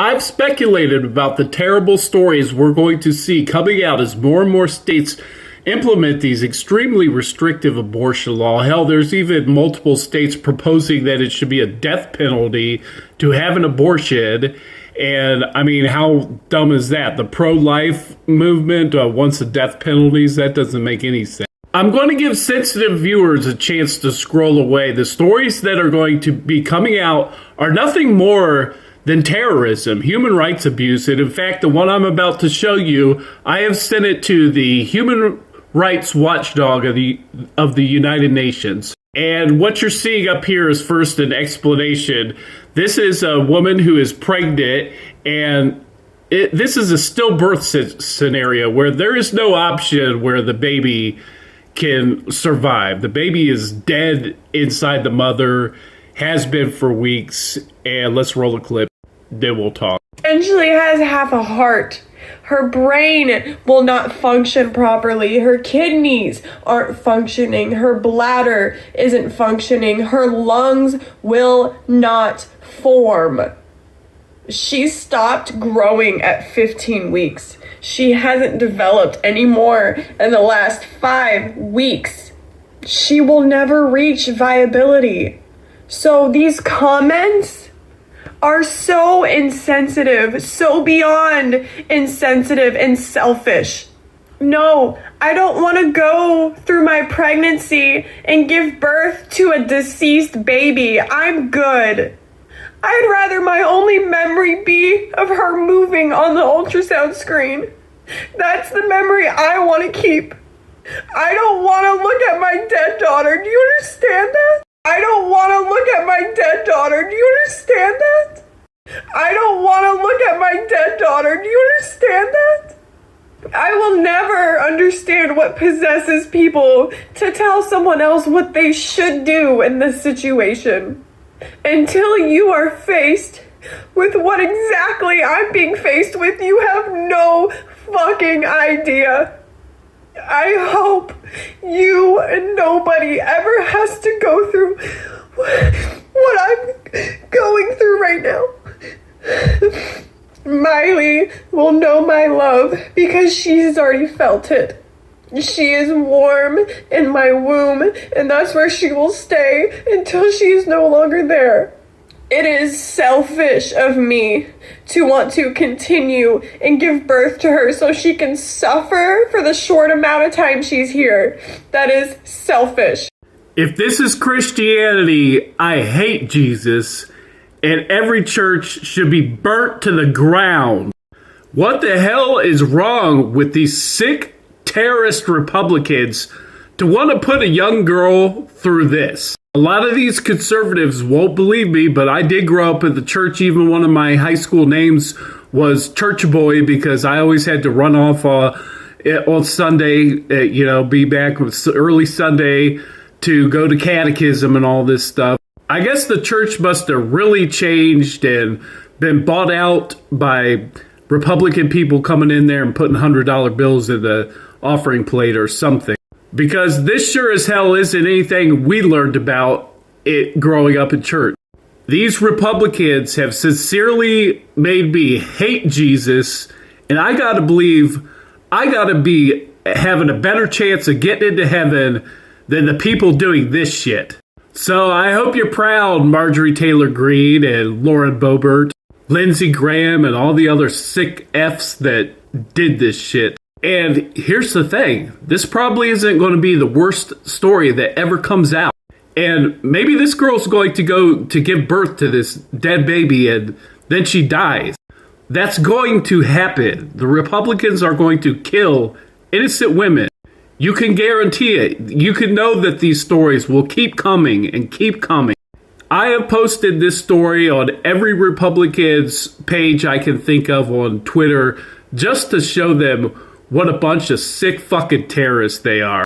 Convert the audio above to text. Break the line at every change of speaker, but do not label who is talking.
I've speculated about the terrible stories we're going to see coming out as more and more states implement these extremely restrictive abortion law. Hell, there's even multiple states proposing that it should be a death penalty to have an abortion. And I mean, how dumb is that? The pro-life movement wants the death penalties. That doesn't make any sense. I'm going to give sensitive viewers a chance to scroll away. The stories that are going to be coming out are nothing more than terrorism, human rights abuse. And in fact, the one I'm about to show you, I have sent it to the Human Rights Watchdog of the United Nations. And what you're seeing up here is first an explanation. This is a woman who is pregnant, and this is a stillbirth scenario where there is no option where the baby can survive. The baby is dead inside the mother, has been for weeks, and let's roll a clip, then we'll talk.
Angela has half a heart. Her brain will not function properly. Her kidneys aren't functioning. Her bladder isn't functioning. Her lungs will not form. She stopped growing at 15 weeks. She hasn't developed any more in the last 5 weeks. She will never reach viability. So these comments are so insensitive, so beyond insensitive and selfish. No, I don't want to go through my pregnancy and give birth to a deceased baby. I'm good. I'd rather my only memory be of her moving on the ultrasound screen. That's the memory I want to keep. I don't want to look at my dead daughter. Do you understand that? I don't want to look at my dead daughter. Do you understand that? I don't want to look at my dead daughter. Do you understand that? I will never understand what possesses people to tell someone else what they should do in this situation. Until you are faced with what exactly I'm being faced with, you have no fucking idea. I hope you and nobody ever has to go through what I'm going through right now. Miley will know my love because she's already felt it. She is warm in my womb, and that's where she will stay until she is no longer there. It is selfish of me to want to continue and give birth to her so she can suffer for the short amount of time she's here. That is selfish.
If this is Christianity, I hate Jesus, and every church should be burnt to the ground. What the hell is wrong with these sick terrorist Republicans to want to put a young girl through this? A lot of these conservatives won't believe me, but I did grow up in the church. Even one of my high school names was Church Boy because I always had to run off on Sunday, be back with early Sunday to go to catechism and all this stuff. I guess the church must have really changed and been bought out by Republican people coming in there and putting $100 bills in the offering plate or something. Because this sure as hell isn't anything we learned about it growing up in church. These Republicans have sincerely made me hate Jesus, and I gotta believe I gotta be having a better chance of getting into heaven than the people doing this shit. So I hope you're proud, Marjorie Taylor Greene and Lauren Boebert, Lindsey Graham, and all the other sick Fs that did this shit. And here's the thing. This probably isn't going to be the worst story that ever comes out. And maybe this girl's going to go to give birth to this dead baby and then she dies. That's going to happen. The Republicans are going to kill innocent women. You can guarantee it. You can know that these stories will keep coming and keep coming. I have posted this story on every Republican's page I can think of on Twitter just to show them what a bunch of sick fucking terrorists they are.